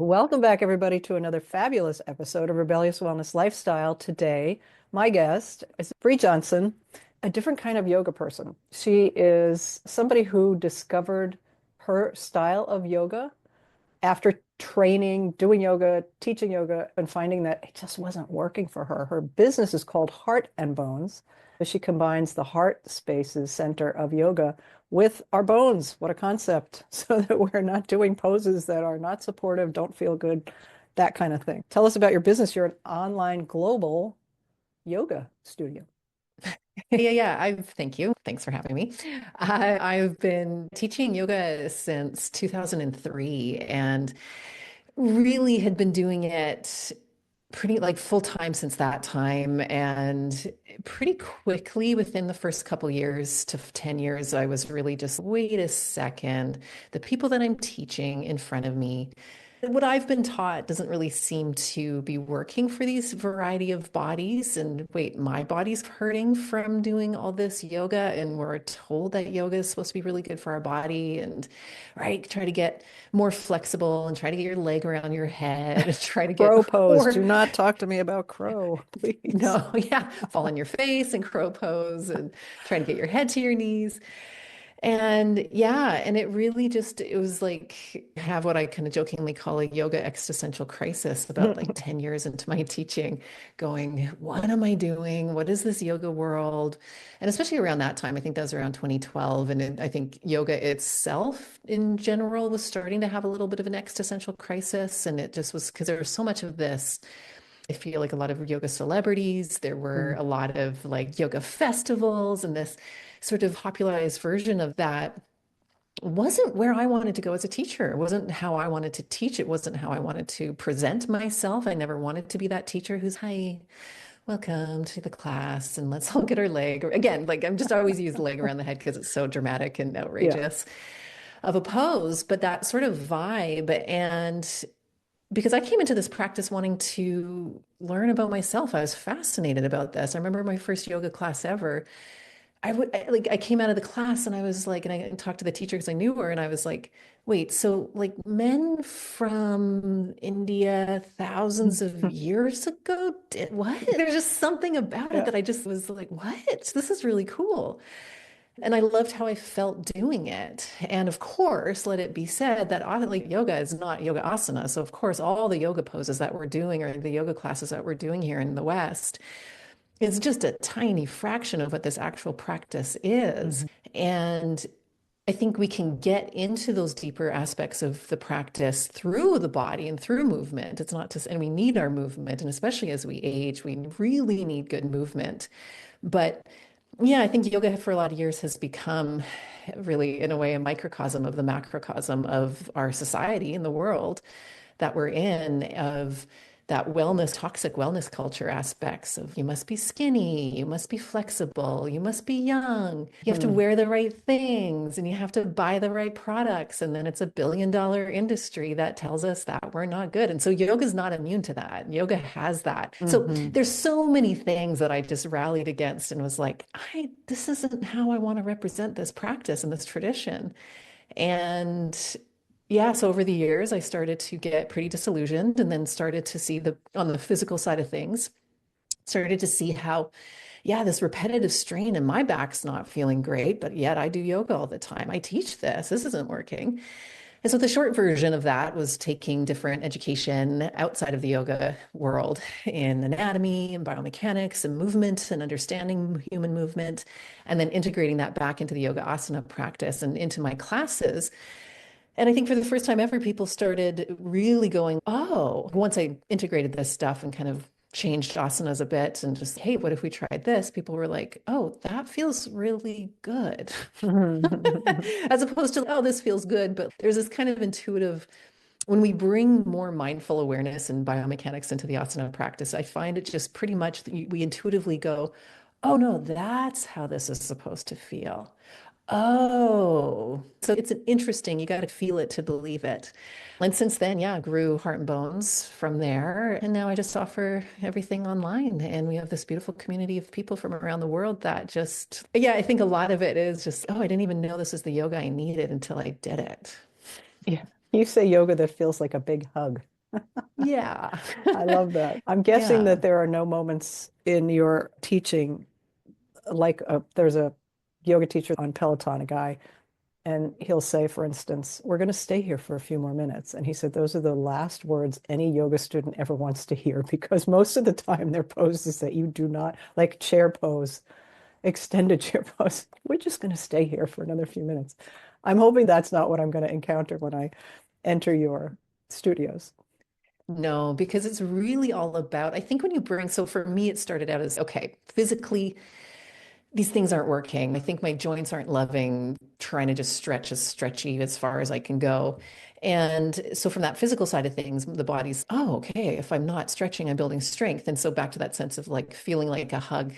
Welcome back, everybody, to another fabulous episode of Rebellious Wellness Lifestyle. Today, my guest is Brea Johnson, a different kind of yoga person. She is somebody who discovered her style of yoga after training, doing yoga, teaching yoga, and finding that it just wasn't working for her. Her business is called Heart and Bones. She combines the heart spaces center of yoga with our bones. What a concept. So that we're not doing poses that are not supportive, don't feel good, that kind of thing. Tell us about your business. You're an online global yoga studio. Yeah. Thank you. Thanks for having me. I've been teaching yoga since 2003 and really had been doing it pretty like full time since that time. And pretty quickly within the first couple years to 10 years, I was really just, wait a second, the people that I'm teaching in front of me, what I've been taught doesn't really seem to be working for these variety of bodies. And wait, my body's hurting from doing all this yoga, and we're told that yoga is supposed to be really good for our body, and right, try to get more flexible and try to get your leg around your head and try to get Crow pose. more. Do not talk to me about crow, please. No, yeah, fall on your face and crow pose and try to get your head to your knees. And yeah, and it really just, it was like, I have what I kind of jokingly call a yoga existential crisis about like 10 years into my teaching, going, what am I doing? What is this yoga world? And especially around that time, I think that was around 2012. And I think yoga itself in general was starting to have a little bit of an existential crisis. And it just was because there was so much of this. I feel like a lot of yoga celebrities, there were a lot of like yoga festivals, and this sort of popularized version of that wasn't where I wanted to go as a teacher. It wasn't how I wanted to teach. It wasn't how I wanted to present myself. I never wanted to be that teacher who's, hi, welcome to the class, and let's all get our leg. Again, like I'm just always use the leg around the head because it's so dramatic and Yeah. outrageous of a pose, but that sort of vibe. And because I came into this practice wanting to learn about myself. I was fascinated about this. I remember my first yoga class ever. I came out of the class and I was like, and I talked to the teacher because I knew her, and I was like, wait, so like men from India thousands of years ago did what? There's just something about it Yeah. that I just was like, what? This is really cool. And I loved how I felt doing it. And of course, let it be said that like yoga is not yoga asana. So of course, all the yoga poses that we're doing or the yoga classes that we're doing here in the West is just a tiny fraction of what this actual practice is. Mhm. And I think we can get into those deeper aspects of the practice through the body and through movement. It's not just, and we need our movement. And especially as we age, we really need good movement. But yeah, I think yoga for a lot of years has become really, in a way, a microcosm of the macrocosm of our society and the world that we're in, of that wellness, toxic wellness culture aspects of you must be skinny, you must be flexible, you must be young, you have to Mm. wear the right things, and you have to buy the right products. And then it's $1 billion industry that tells us that we're not good. And so yoga is not immune to that. Yoga has that. So Mhm. there's so many things that I just rallied against and was like, this isn't how I want to represent this practice and this tradition. And yeah, so over the years, I started to get pretty disillusioned and then started to see on the physical side of things, started to see how, yeah, this repetitive strain in my back's not feeling great, but yet I do yoga all the time. I teach this. This isn't working. And so the short version of that was taking different education outside of the yoga world in anatomy and biomechanics and movement and understanding human movement, and then integrating that back into the yoga asana practice and into my classes. And I think for the first time ever, people started really going, oh, once I integrated this stuff and kind of changed asanas a bit and just, hey, what if we tried this? People were like, oh, that feels really good. As opposed to, oh, this feels good. But there's this kind of intuitive, when we bring more mindful awareness and biomechanics into the asana practice, I find it just pretty much we intuitively go, oh, no, that's how this is supposed to feel. Oh, so it's an interesting, you got to feel it to believe it. And since then, yeah, grew Heart and Bones from there. And now I just offer everything online. And we have this beautiful community of people from around the world that just, yeah, I think a lot of it is just, oh, I didn't even know this is the yoga I needed until I did it. Yeah. You say yoga that feels like a big hug. Yeah. I love that. I'm guessing Yeah. that there are no moments in your teaching, like there's a yoga teacher on Peloton, a guy, and he'll say, for instance, we're going to stay here for a few more minutes. And he said, those are the last words any yoga student ever wants to hear because most of the time their poses that you do not, like chair pose, extended chair pose, we're just going to stay here for another few minutes. I'm hoping that's not what I'm going to encounter when I enter your studios. No, because it's really all about, I think when you bring, so for me, it started out as, okay, physically, these things aren't working. I think my joints aren't loving trying to just stretch as stretchy as far as I can go. And so from that physical side of things, the body's, oh, okay, if I'm not stretching, I'm building strength. And so back to that sense of like feeling like a hug,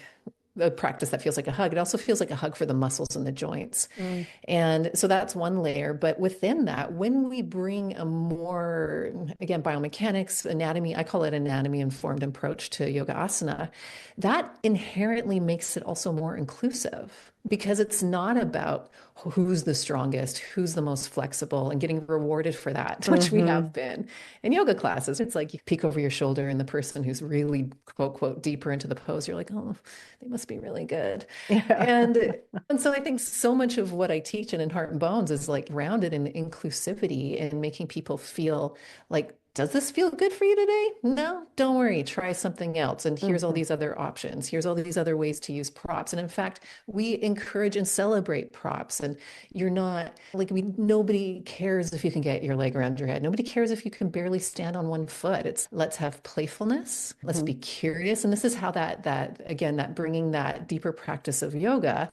a practice that feels like a hug. It also feels like a hug for the muscles and the joints. Mm. And so that's one layer. But within that, when we bring a more, again, biomechanics, anatomy, I call it anatomy informed approach to yoga asana, that inherently makes it also more inclusive because it's not about who's the strongest, who's the most flexible, and getting rewarded for that, which we Hmm. have been in yoga classes. It's like you peek over your shoulder, and the person who's really, quote, quote, deeper into the pose, you're like, oh, they must be really good. Yeah. And so I think so much of what I teach and in Heart and Bones is like grounded in inclusivity and making people feel like, does this feel good for you today? No, don't worry, try something else. And here's all Hmm. these other options. Here's all these other ways to use props. And in fact, we encourage and celebrate props. And you're not like nobody cares if you can get your leg around your head. Nobody cares if you can barely stand on one foot. It's let's have playfulness. Let's be Hmm. curious. And this is how that again, that bringing that deeper practice of yoga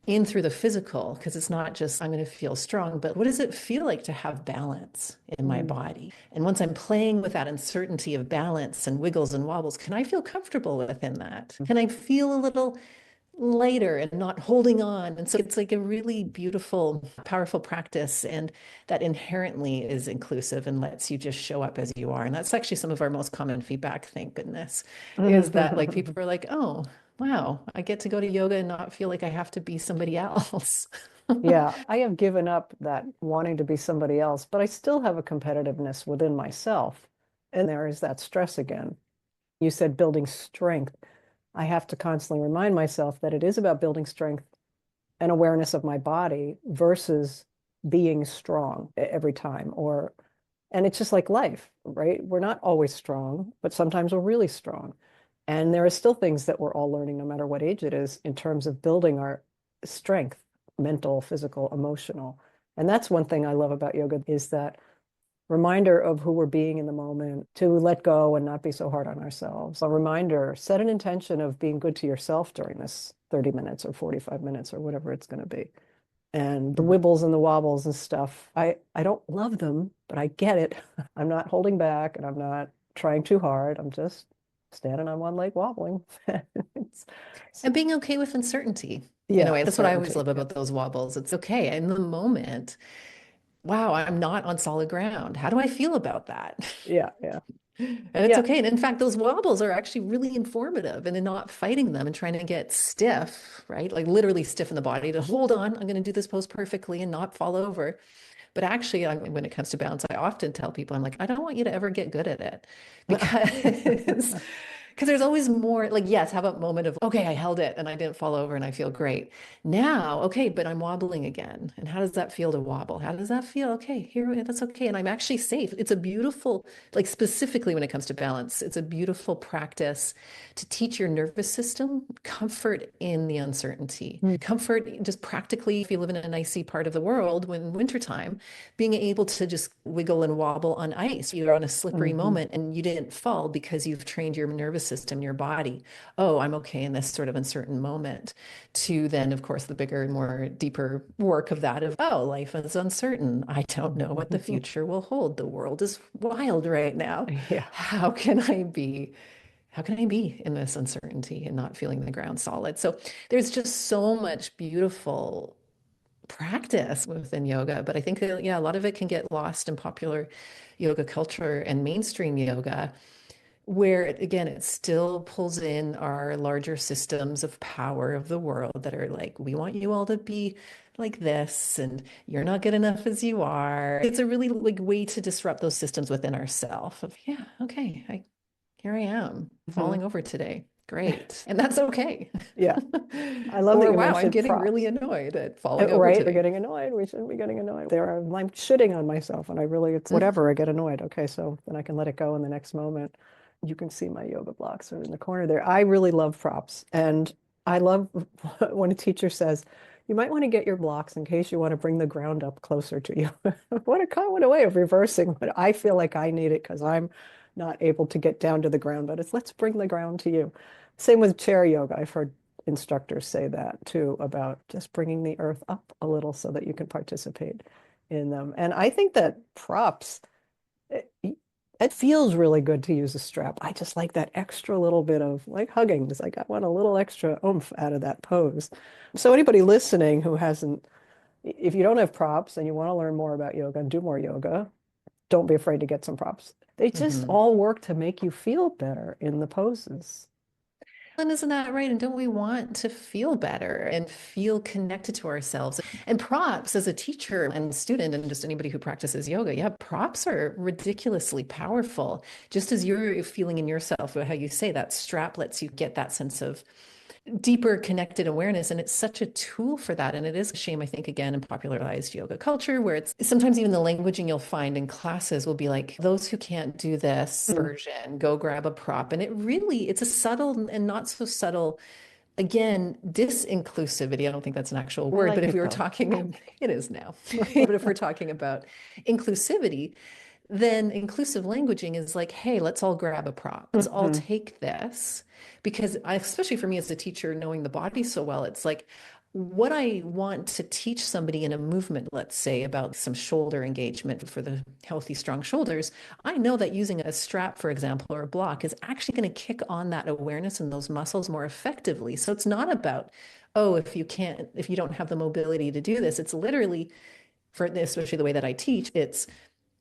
in through the physical, because it's not just I'm going to feel strong, but what does it feel like to have balance in my Mm. body? And once I'm playing with that uncertainty of balance and wiggles and wobbles, can I feel comfortable within that? Can I feel a little lighter and not holding on? And so it's like a really beautiful, powerful practice. And that inherently is inclusive and lets you just show up as you are. And that's actually some of our most common feedback, thank goodness, is that like people are like, oh, wow, I get to go to yoga and not feel like I have to be somebody else. Yeah, I have given up that wanting to be somebody else, but I still have a competitiveness within myself. And there is that stress again. You said building strength. I have to constantly remind myself that it is about building strength and awareness of my body versus being strong every time. And it's just like life, right? We're not always strong, but sometimes we're really strong. And there are still things that we're all learning, no matter what age it is, in terms of building our strength, mental, physical, emotional. And that's one thing I love about yoga is that reminder of who we're being in the moment, to let go and not be so hard on ourselves. A reminder, set an intention of being good to yourself during this 30 minutes or 45 minutes or whatever it's going to be. And the wibbles and the wobbles and stuff, I don't love them, but I get it. I'm not holding back and I'm not trying too hard. I'm just standing on one leg wobbling. It's, And being okay with uncertainty in a yeah, way. That's what I always certainty. love Yeah. about those wobbles. It's okay in the moment. Wow, I'm not on solid ground. How do I feel about that? Yeah, yeah. And it's Yeah. okay. And in fact, those wobbles are actually really informative and in not fighting them and trying to get stiff, right? Like literally stiffen the body to hold on. I'm going to do this pose perfectly and not fall over. But actually, when it comes to balance, I often tell people, I'm like, I don't want you to ever get good at it because because there's always more like, yes, have a moment of, okay, I held it and I didn't fall over and I feel great. Now, okay, but I'm wobbling again. And how does that feel to wobble? How does that feel? Okay, here, that's okay. And I'm actually safe. It's a beautiful, like specifically when it comes to balance, it's a beautiful practice to teach your nervous system comfort in the uncertainty, Mm. comfort just practically if you live in an icy part of the world when wintertime, being able to just wiggle and wobble on ice. You're on a slippery Mhm. moment and you didn't fall because you've trained your nervous system, your body. Oh, I'm okay in this sort of uncertain moment. To then, of course, the bigger, more deeper work of that of, oh, life is uncertain. I don't know what the future will hold. The world is wild right now. Yeah. How can I be? How can I be in this uncertainty and not feeling the ground solid? So there's just so much beautiful practice within yoga, but I think that, yeah, a lot of it can get lost in popular yoga culture and mainstream yoga, where again, it still pulls in our larger systems of power of the world that are like, we want you all to be like this, and you're not good enough as you are. It's a really like way to disrupt those systems within ourselves of, yeah, okay, here I am Mhm. falling over today. Great. And that's okay. Yeah. I love that Or you wow, I'm mentioned getting really props. annoyed at falling over Right? We're today. getting annoyed. We shouldn't be getting annoyed. I'm shitting on myself and I really, it's Mm. whatever. I get annoyed. Okay. So then I can let it go in the next moment. You can see my yoga blocks are in the corner there. I really love props. And I love when a teacher says, you might want to get your blocks in case you want to bring the ground up closer to you. What a way of reversing, but I feel like I need it because I'm not able to get down to the ground, but it's let's bring the ground to you. Same with chair yoga. I've heard instructors say that too about just bringing the earth up a little so that you can participate in them. And I think that props, it, it feels really good to use a strap. I just like that extra little bit of like hugging. It's like I want a little extra oomph out of that pose. So anybody listening who hasn't, if you don't have props and you want to learn more about yoga and do more yoga, don't be afraid to get some props. They just Mhm. all work to make you feel better in the poses. And isn't that right? And don't we want to feel better and feel connected to ourselves? And props as a teacher and student, and just anybody who practices yoga, yeah, props are ridiculously powerful. Just as you're feeling in yourself, how you say that strap lets you get that sense of deeper connected awareness. And it's such a tool for that. And it is a shame, I think, again, in popularized yoga culture, where it's sometimes even the languaging you'll find in classes will be like, those who can't do this Mm, version, go grab a prop. And it's a subtle and not so subtle, again, disinclusivity. I don't think that's an actual I word, but like if we it were though. talking, it is now. But if we're talking about inclusivity, then inclusive languaging is like, hey, let's all grab a prop. Let's all Mhm. take this. Because especially for me as a teacher, knowing the body so well, it's like what I want to teach somebody in a movement, let's say about some shoulder engagement for the healthy, strong shoulders. I know that using a strap, for example, or a block is actually going to kick on that awareness and those muscles more effectively. So it's not about, oh, if you don't have the mobility to do this, it's literally for especially the way that I teach, it's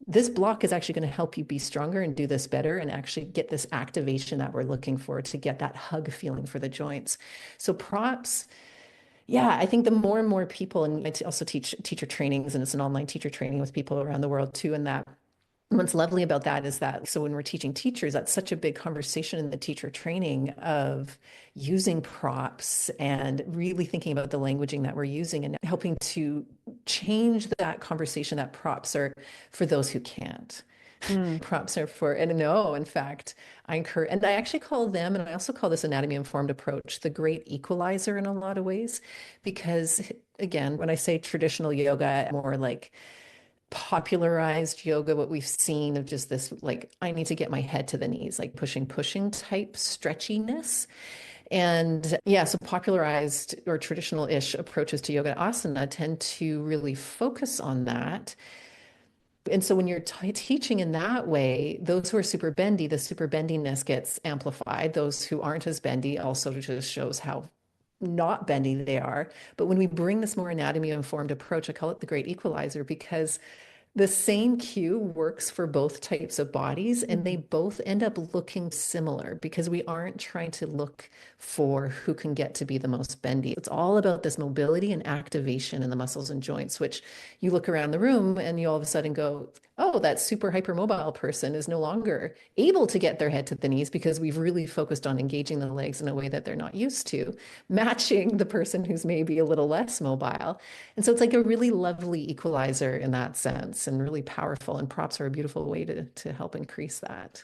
this block is actually going to help you be stronger and do this better and actually get this activation that we're looking for to get that hug feeling for the joints. So props, yeah, I think the more and more people, and I also teach teacher trainings, and it's an online teacher training with people around the world too, and that what's lovely about that is that so when we're teaching teachers, that's such a big conversation in the teacher training of using props and really thinking about the languaging that we're using and helping to change that conversation that props are for those who can't. Mm. Props are for, and no, in fact, I encourage, and I actually call them, and I also call this anatomy informed approach, the great equalizer in a lot of ways, because again, when I say traditional yoga, more like popularized yoga, what we've seen of just this, like, I need to get my head to the knees, like pushing type stretchiness. And yeah, so popularized or traditional-ish approaches to yoga asana tend to really focus on that. And so when you're teaching in that way, those who are super bendy, the super bendiness gets amplified. Those who aren't as bendy also just shows how not bendy they are. But when we bring this more anatomy informed approach, I call it the great equalizer because the same cue works for both types of bodies, and they Mhm. both end up looking similar because we aren't trying to look for who can get to be the most bendy. It's all about this mobility and activation in the muscles and joints, which you look around the room and you all of a sudden go, oh, that super hypermobile person is no longer able to get their head to the knees because we've really focused on engaging the legs in a way that they're not used to, matching the person who's maybe a little less mobile. And so it's like a really lovely equalizer in that sense and really powerful. And props are a beautiful way to help increase that.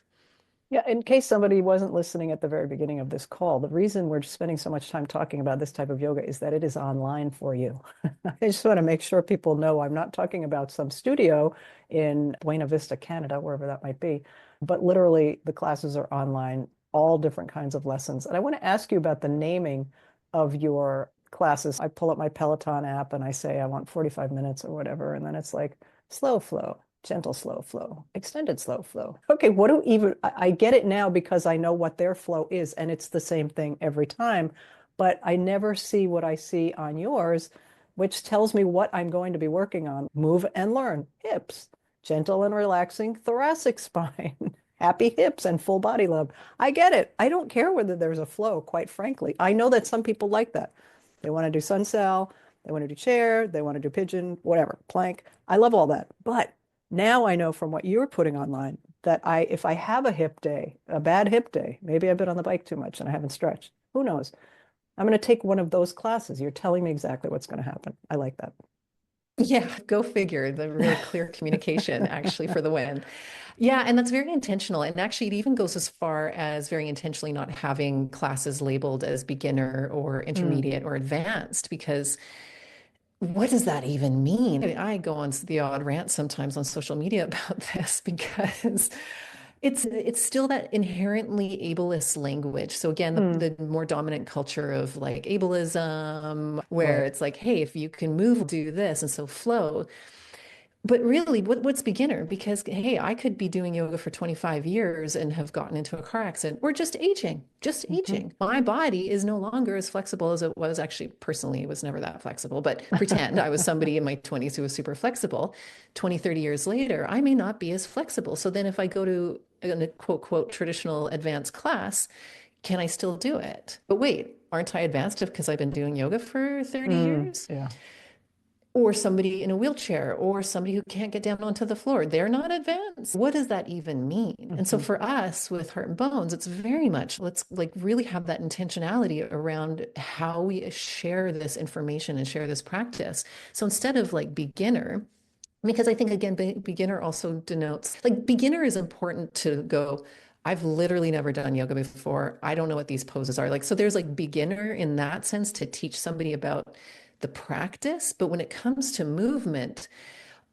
Yeah, in case somebody wasn't listening at the very beginning of this call, the reason we're spending so much time talking about this type of yoga is that it is online for you. I just want to make sure people know I'm not talking about some studio in Buena Vista, Canada, wherever that might be, but literally the classes are online, all different kinds of lessons. And I want to ask you about the naming of your classes. I pull up my Peloton app and I say I want 45 minutes or whatever, and then it's like slow flow, gentle slow flow, extended slow flow. Okay, what do even, I get it now because I know what their flow is and it's the same thing every time, but I never see what I see on yours, which tells me what I'm going to be working on. Move and learn, hips, gentle and relaxing thoracic spine, happy hips and full body love. I get it. I don't care whether there's a flow, quite frankly. I know that some people like that. They want to do sun sal, They want to do chair, they want to do pigeon, whatever, plank. I love all that. But now I know from what you're putting online that if I have a hip day, a bad hip day, maybe I've been on the bike too much and I haven't stretched. Who knows? I'm going to take one of those classes. You're telling me exactly what's going to happen. I like that. Yeah, go figure. The really clear communication actually for the win. Yeah, and that's very intentional. And actually, it even goes as far as very intentionally not having classes labeled as beginner or Mm, intermediate or advanced, because what does that even mean? I go on the odd rant sometimes on social media about this because it's still that inherently ableist language. So again, mm, the more dominant culture of like ableism, where right. it's like, hey, if you can move, do this, and so flow. But really, what's beginner? Because, hey, I could be doing yoga for 25 years and have gotten into a car accident or just aging, just Mhm. aging. My body is no longer as flexible as it was. Actually, personally, it was never that flexible, but pretend I was somebody in my 20s who was super flexible. 20, 30 years later, I may not be as flexible. So then if I go to a quote, quote, traditional advanced class, can I still do it? But wait, aren't I advanced because I've been doing yoga for 30 Mm, years? yeah. Or somebody in a wheelchair or somebody who can't get down onto the floor. They're not advanced. What does that even mean? And so Mhm. for us with Heart and Bones, it's very much let's like really have that intentionality around how we share this information and share this practice. So instead of like beginner, because I think again, beginner also denotes like beginner is important to go. I've literally never done yoga before. I don't know what these poses are like. So there's like beginner in that sense to teach somebody about the practice. But when it comes to movement,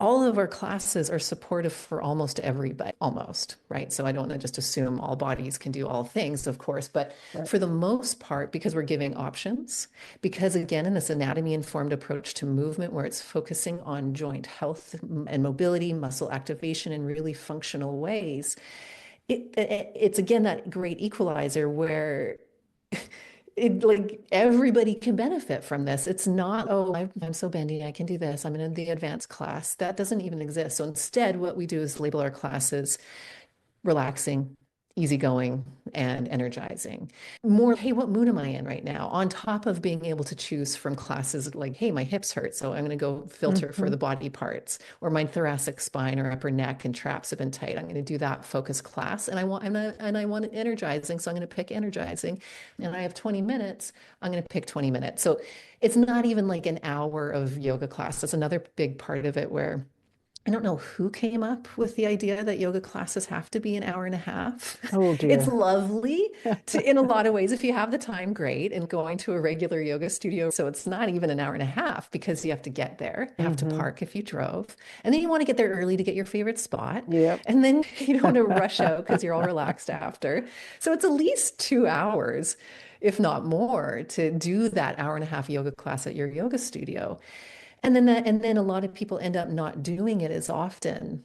all of our classes are supportive for almost everybody, almost, right? So I don't want to just assume all bodies can do all things, of course, but Right. for the most part, because we're giving options, because again, in this anatomy informed approach to movement, where it's focusing on joint health and mobility, muscle activation in really functional ways, it's again that great equalizer where like everybody can benefit from this. It's not, oh, I'm so bendy, I can do this. I'm in the advanced class. That doesn't even exist. So instead, what we do is label our classes relaxing, easygoing, and energizing. More, hey, what mood am I in right now? On top of being able to choose from classes like, hey, my hips hurt, so I'm going to go filter for Mhm. the body parts, or my thoracic spine or upper neck and traps have been tight. I'm going to do that focus class, and I want it energizing, so I'm going to pick energizing. And I have 20 minutes. I'm going to pick 20 minutes. So it's not even like an hour of yoga class. That's another big part of it where I don't know who came up with the idea that yoga classes have to be an hour and a half. Oh It's dear. lovely in a lot of ways. If you have the time, great. And going to a regular yoga studio. So it's not even an hour and a half because you have to get there, you have to Hmm. park if you drove. And then you want to get there early to get your favorite spot. Yep. And then you don't want to rush out because you're all relaxed after. So it's at least 2 hours, if not more, to do that hour and a half yoga class at your yoga studio. And then a lot of people end up not doing it as often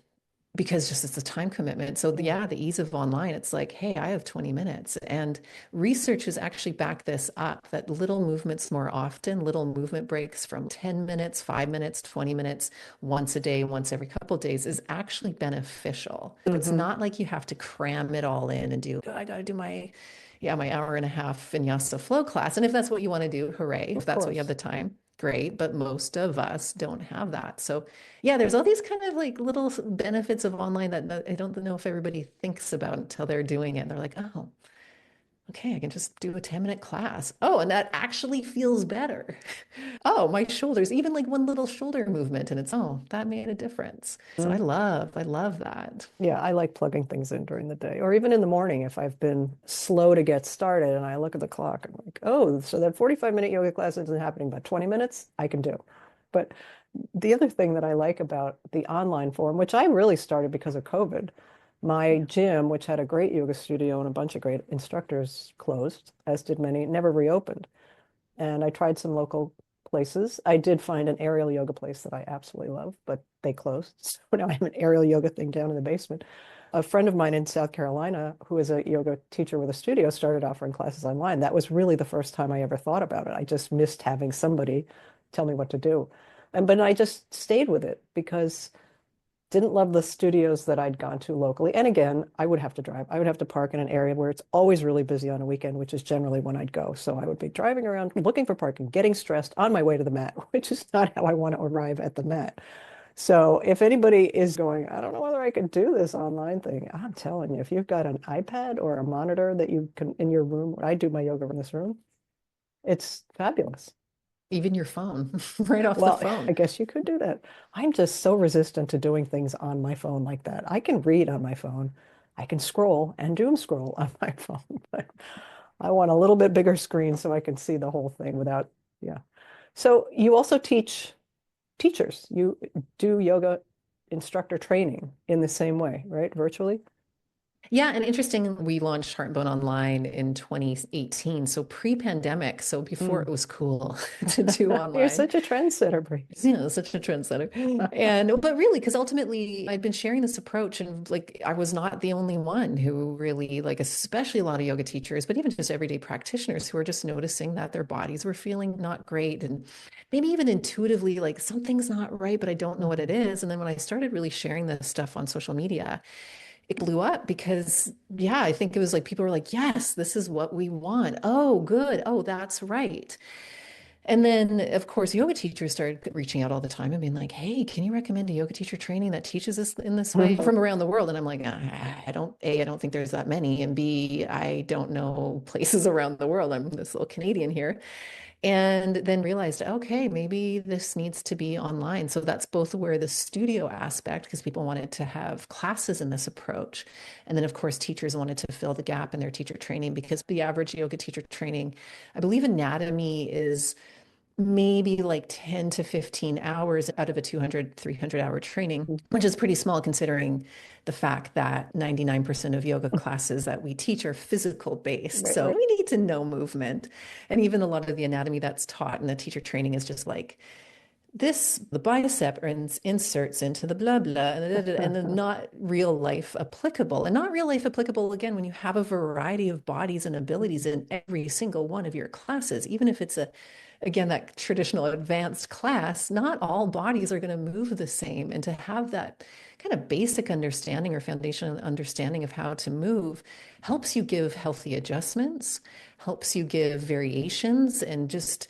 because just it's a time commitment. So Yeah. yeah, the ease of online, it's like, hey, I have 20 minutes. And research has actually backed this up that little movements more often, little movement breaks from 10 minutes, 5 minutes, 20 minutes, once a day, once every couple of days is actually beneficial. It's Hmm. not like you have to cram it all in and do, I gotta do my hour and a half vinyasa flow class. And if that's what you want to do, hooray. If Of that's what you have course. the time, great. But most of us don't have that. So yeah, there's all these kind of like little benefits of online that I don't know if everybody thinks about until they're doing it. They're like, oh, okay, I can just do a 10-minute class. Oh, and that actually feels better. Oh, my shoulders, even like one little shoulder movement, and it's, oh, that made a difference. So Mm. I love that. Yeah, I like plugging things in during the day or even in the morning if I've been slow to get started and I look at the clock. I'm like, oh, so that 45-minute yoga class isn't happening, but 20 minutes I can do. But the other thing that I like about the online form, which I really started because of COVID, my Yeah. gym, which had a great yoga studio and a bunch of great instructors, closed, as did many, never reopened. And I tried some local places. I did find an aerial yoga place that I absolutely love, but they closed. So now I have an aerial yoga thing down in the basement. A friend of mine in South Carolina, who is a yoga teacher with a studio, started offering classes online. That was really the first time I ever thought about it. I just missed having somebody tell me what to do. And but I just stayed with it because Didn't love the studios that I'd gone to locally. And again, I would have to drive. I would have to park in an area where it's always really busy on a weekend, which is generally when I'd go. So I would be driving around looking for parking, getting stressed on my way to the mat, which is not how I want to arrive at the mat. So if anybody is going, I don't know whether I could do this online thing, I'm telling you, if you've got an iPad or a monitor that you can in your room, I do my yoga in this room, it's fabulous. Even your phone, right off the Well, I phone. guess you could do that. I'm just so resistant to doing things on my phone like that. I can read on my phone. I can scroll and doom scroll on my phone, but I want a little bit bigger screen so I can see the whole thing without, yeah. So you also teach teachers. You do yoga instructor training in the same way, right? Virtually? Yeah, and interesting, we launched Heart and Bone Online in 2018, so pre-pandemic, so before Mm. it was cool to do You're online. such a trendsetter, Brie. Such a trendsetter. And but really, because ultimately I'd been sharing this approach and like I was not the only one who really like, especially a lot of yoga teachers, but even just everyday practitioners who are just noticing that their bodies were feeling not great and maybe even intuitively like something's not right, but I don't know what it Mhm. is. And then when I started really sharing this stuff on social media, it blew up because yeah, I think it was like people were like, yes, this is what we want. Oh, good. Oh, that's right. And then, of course, yoga teachers started reaching out all the time and being like, hey, can you recommend a yoga teacher training that teaches us in this way from around the world? And I'm like, I don't think there's that many. And B, I don't know places around the world. I'm this little Canadian here. And then realized, okay, maybe this needs to be online. So that's both where the studio aspect, because people wanted to have classes in this approach. And then, of course, teachers wanted to fill the gap in their teacher training because the average yoga teacher training, I believe anatomy is maybe like 10 to 15 hours out of a 200, 300-hour training, which is pretty small considering the fact that 99% of yoga classes that we teach are physical based. Right, So right. we need to know movement. And even a lot of the anatomy that's taught in the teacher training is just like, this, the bicep inserts into the blah, blah, and then not real life applicable. And not real life applicable, again, when you have a variety of bodies and abilities in every single one of your classes, even if it's again, that traditional advanced class, not all bodies are going to move the same. And to have that kind of basic understanding or foundational understanding of how to move helps you give healthy adjustments, helps you give variations, and just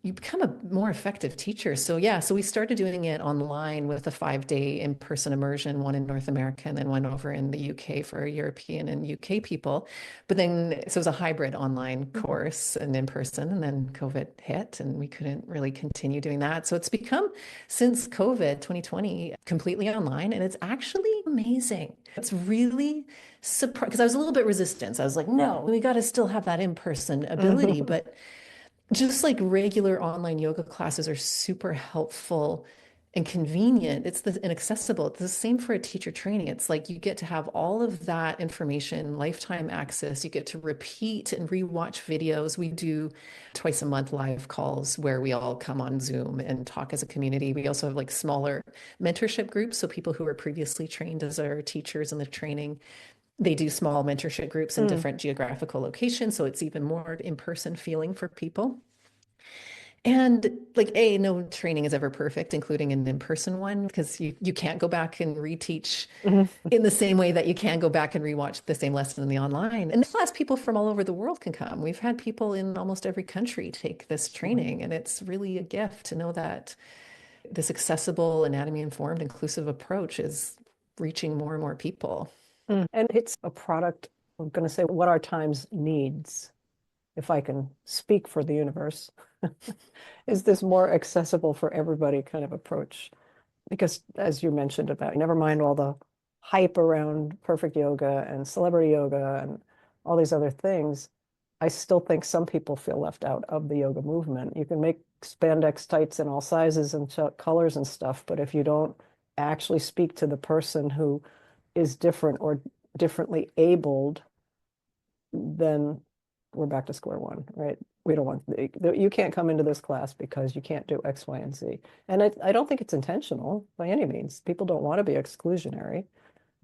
you become a more effective teacher. So yeah, so we started doing it online with a 5-day in-person immersion, one in North America and then one over in the UK for European and UK people. But then, so it was a hybrid online course and in person, and then COVID hit and we couldn't really continue doing that. So it's become, since COVID 2020, completely online, and it's actually amazing. It's really surprising because I was a little bit resistant. So I was like, no, we got to still have that in-person ability, but just like regular online yoga classes are super helpful and convenient. And accessible. It's the same for a teacher training. It's like you get to have all of that information, lifetime access. You get to repeat and rewatch videos. We do twice a month live calls where we all come on Zoom and talk as a community. We also have like smaller mentorship groups. So people who are previously trained as our teachers in the training, they do small mentorship groups in Mm. different geographical locations. So it's even more in-person feeling for people. And like, no training is ever perfect, including an in-person one, because you can't go back and reteach Mhm. in the same way that you can go back and rewatch the same lesson in the online. And plus, people from all over the world can come. We've had people in almost every country take this Wow. training, and it's really a gift to know that this accessible, anatomy-informed, inclusive approach is reaching more and more people. Mm. And it's a product, I'm going to say what our times needs, if I can speak for the universe, is this more accessible for everybody kind of approach. Because as you mentioned about, never mind all the hype around perfect yoga and celebrity yoga and all these other things, I still think some people feel left out of the yoga movement. You can make spandex tights in all sizes and colors and stuff, but if you don't actually speak to the person who is different or differently abled, then we're back to square one, right? We don't want, you can't come into this class because you can't do X, Y, and Z. And I don't think it's intentional by any means. People don't want to be exclusionary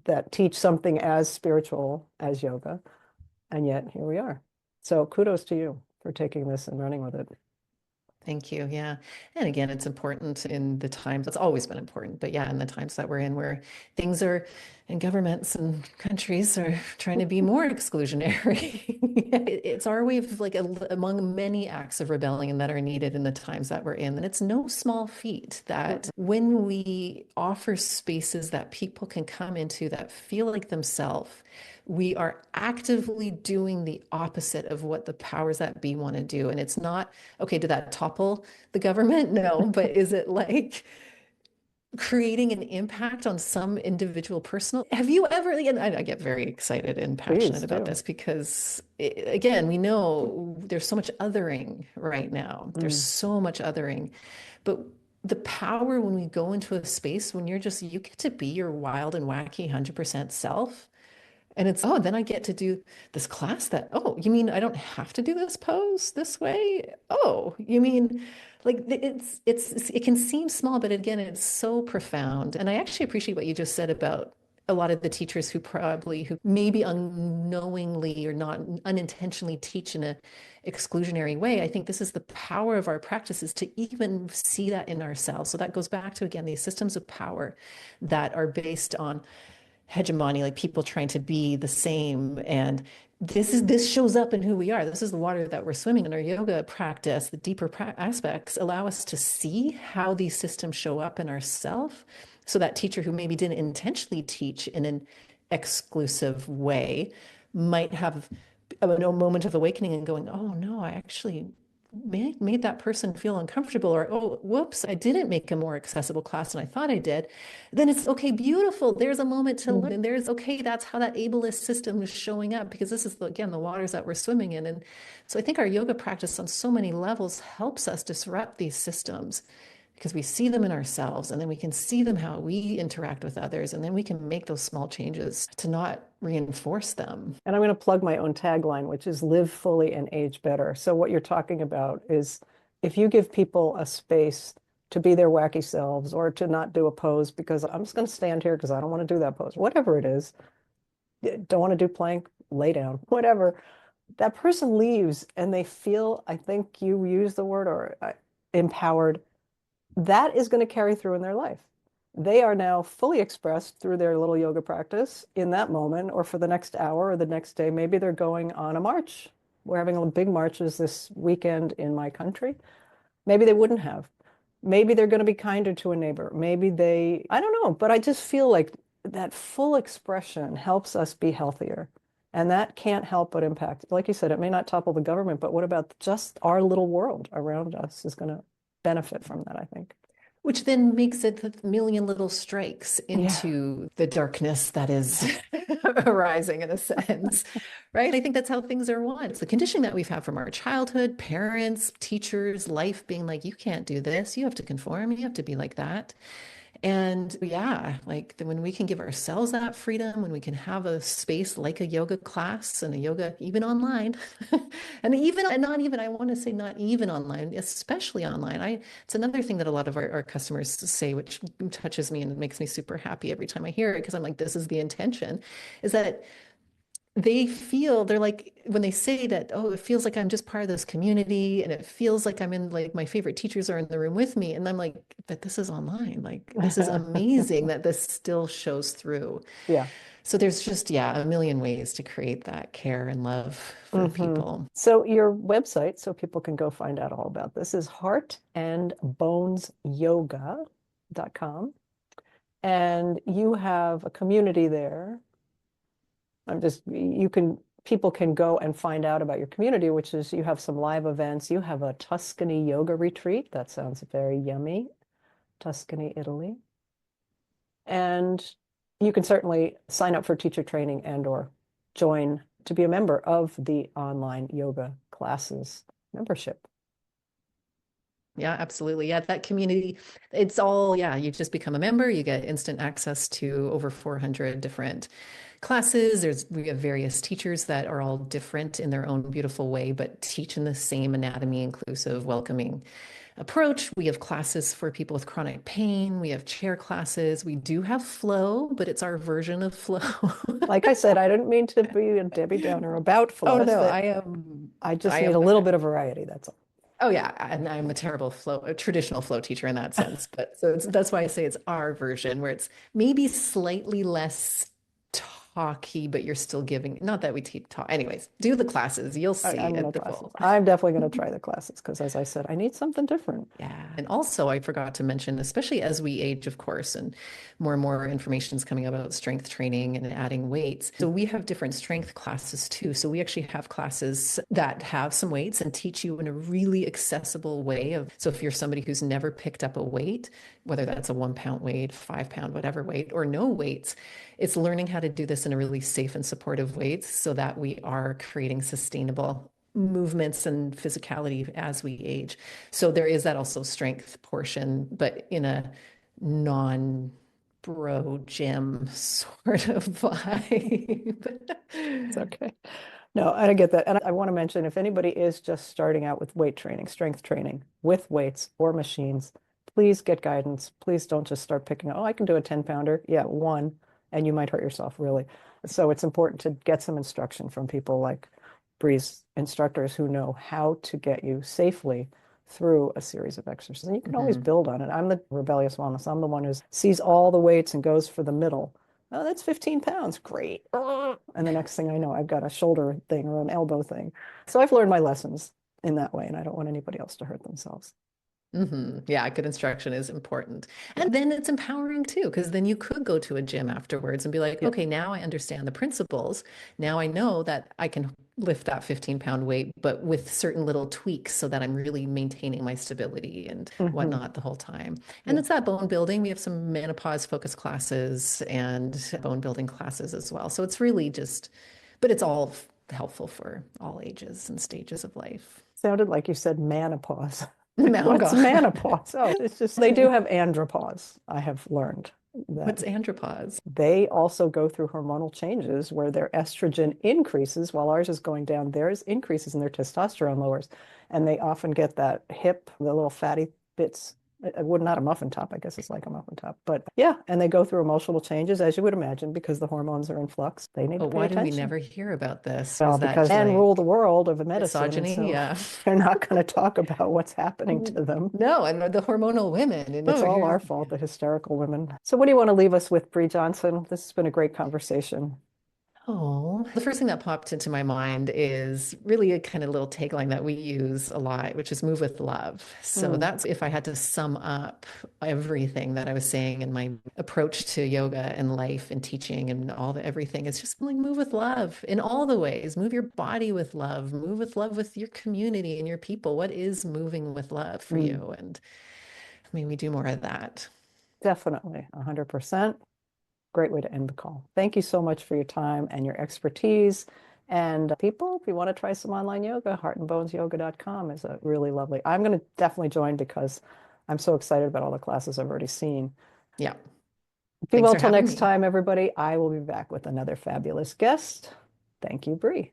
that teach something as spiritual as yoga. And yet here we are. So kudos to you for taking this and running with it. Thank you. Yeah. And again, it's important in the times, it's always been important, but yeah, in the times that we're in where things are, and governments and countries are trying to be more exclusionary. It's our way of like among many acts of rebellion that are needed in the times that we're in. And it's no small feat that when we offer spaces that people can come into that feel like themselves, we are actively doing the opposite of what the powers that be want to do. And it's not, okay, did that topple the government? No, but is it like creating an impact on some individual personal? Have you ever, and I get very excited and passionate Please about do. this because, again, we know there's so much othering right now. There's Mm. so much othering. But the power when we go into a space when you're just, you get to be your wild and wacky 100% self. And it's, oh, then I get to do this class that, oh, you mean I don't have to do this pose this way? Oh, you mean like it can seem small, but again, it's so profound. And I actually appreciate what you just said about a lot of the teachers who maybe unknowingly or not unintentionally teach in a exclusionary way. I think this is the power of our practices to even see that in ourselves. So that goes back to, again, these systems of power that are based on hegemony, like people trying to be the same. And this shows up in who we are. This is the water that we're swimming in. Our yoga practice, the deeper aspects allow us to see how these systems show up in ourself. So that teacher who maybe didn't intentionally teach in an exclusive way might have a moment of awakening and going, oh no, I actually made that person feel uncomfortable, or oh whoops, I didn't make a more accessible class than I thought I did. Then it's okay, beautiful, there's a moment to learn. And there's, okay, that's how that ableist system is showing up, because this is again the waters that we're swimming in. And so I think our yoga practice on so many levels helps us disrupt these systems because we see them in ourselves, and then we can see them how we interact with others, and then we can make those small changes to not reinforce them. And I'm going to plug my own tagline, which is live fully and age better. So what you're talking about is if you give people a space to be their wacky selves or to not do a pose because I'm just going to stand here because I don't want to do that pose, whatever it is, don't want to do plank, lay down, whatever. That person leaves and they feel, I think you use the word or empowered. That is going to carry through in their life. They are now fully expressed through their little yoga practice in that moment or for the next hour or the next day. Maybe they're going on a march. We're having big marches this weekend in my country. Maybe they wouldn't have. Maybe they're going to be kinder to a neighbor. Maybe I don't know, but I just feel like that full expression helps us be healthier. And that can't help but impact, like you said, it may not topple the government, but what about just our little world around us is going to benefit from that, I think. Which then makes it a million little strikes Yeah. into the darkness that is arising in a sense, right? I think that's how things are won. It's the conditioning that we've had from our childhood, parents, teachers, life being like, you can't do this, you have to conform, you have to be like that. And yeah, like when we can give ourselves that freedom, when we can have a space like a yoga class and a yoga, even online, and not even, I want to say not even online, especially online. It's another thing that a lot of our customers say, which touches me and makes me super happy every time I hear it, because I'm like, this is the intention, is that they're like, when they say that, oh, it feels like I'm just part of this community and it feels like I'm in, like, my favorite teachers are in the room with me. And I'm like, but this is online. Like, this is amazing that this still shows through. Yeah. So there's just, yeah, a million ways to create that care and love for people. So your website, so people can go find out all about this, is heartandbonesyoga.com. And you have a community there. People can go and find out about your community, which is you have some live events. You have a Tuscany yoga retreat. That sounds very yummy. Tuscany, Italy. And you can certainly sign up for teacher training and or join to be a member of the online yoga classes membership. Yeah, absolutely. Yeah, that community, it's all, yeah, you just become a member, you get instant access to over 400 different classes. We have various teachers that are all different in their own beautiful way, but teach in the same anatomy, inclusive, welcoming approach. We have classes for people with chronic pain. We have chair classes. We do have flow, but it's our version of flow. Like I said, I didn't mean to be a Debbie Downer about flow. Oh no, I just I need a am little bit of variety, that's all. Oh yeah, and I'm a terrible a traditional flow teacher in that sense. But so that's why I say it's our version where it's maybe slightly less talky, but you're still giving, not that we teach talk. Anyways, do the classes. You'll see I'm going to it classes. evolve. I'm definitely going to try the classes because, as I said, I need something different. Yeah. And also, I forgot to mention, especially as we age, of course, and more information is coming about strength training and adding weights. So we have different strength classes too. So we actually have classes that have some weights and teach you in a really accessible way of, so if you're somebody who's never picked up a weight, whether that's a 1 pound weight, 5 pound, whatever weight, or no weights, it's learning how to do this in a really safe and supportive way so that we are creating sustainable movements and physicality as we age. So there is that also strength portion, but in a non bro gym sort of vibe. It's okay. No, I get that. And I want to mention if anybody is just starting out with weight training, strength training with weights or machines, please get guidance. Please don't just start picking, oh, I can do a 10-pounder. Yeah, one, and you might hurt yourself, really. So it's important to get some instruction from people like Bree's instructors who know how to get you safely through a series of exercises. And you can always Mhm. build on it. I'm the rebellious wellness. I'm the one who sees all the weights and goes for the middle. Oh, that's 15 pounds. Great. And the next thing I know, I've got a shoulder thing or an elbow thing. So I've learned my lessons in that way, and I don't want anybody else to hurt themselves. Yeah, good instruction is important. And then it's empowering too, because then you could go to a gym afterwards and be like, Yeah. okay, now I understand the principles. Now I know that I can lift that 15-pound weight, but with certain little tweaks so that I'm really maintaining my stability and Hmm. whatnot the whole time. And Yeah. it's that bone building. We have some menopause focus classes and bone building classes as well. So it's really just, but it's all helpful for all ages and stages of life. Sounded like you said menopause. Like, Oh what's God. menopause? Oh, it's just they do have andropause, I have learned that What's andropause? they also go through hormonal changes where their estrogen increases while ours is going down. Theirs increases and their testosterone lowers. And they often get that hip, the little fatty bits. It would not a muffin top, I guess it's like a muffin top. But yeah, and they go through emotional changes, as you would imagine, because the hormones are in flux. They need to Oh, pay why did we attention. never hear about this? Well, Was that because men rule the like world of medicine, and misogyny? so Yeah. they're not going to talk about what's happening to them. No, and the hormonal women. And It's oh, all here's our fault, the hysterical women. So, what do you want to leave us with, Brea Johnson? This has been a great conversation. oh, the first thing that popped into my mind is really a kind of little tagline that we use a lot, which is move with love. So Mm, that's if I had to sum up everything that I was saying in my approach to yoga and life and teaching and all the everything, it's just like move with love in all the ways. Move your body with love, move with love with your community and your people. What is moving with love for mm, you? And may we do more of that. definitely, 100%. Great way to end the call. Thank you so much for your time and your expertise. And people, if you want to try some online yoga, heartandbonesyoga.com is a really lovely. I'm going to definitely join because I'm so excited about all the classes I've already seen. Yeah. Be Thanks well for till having next me. time, everybody. I will be back with another fabulous guest. Thank you, Brea.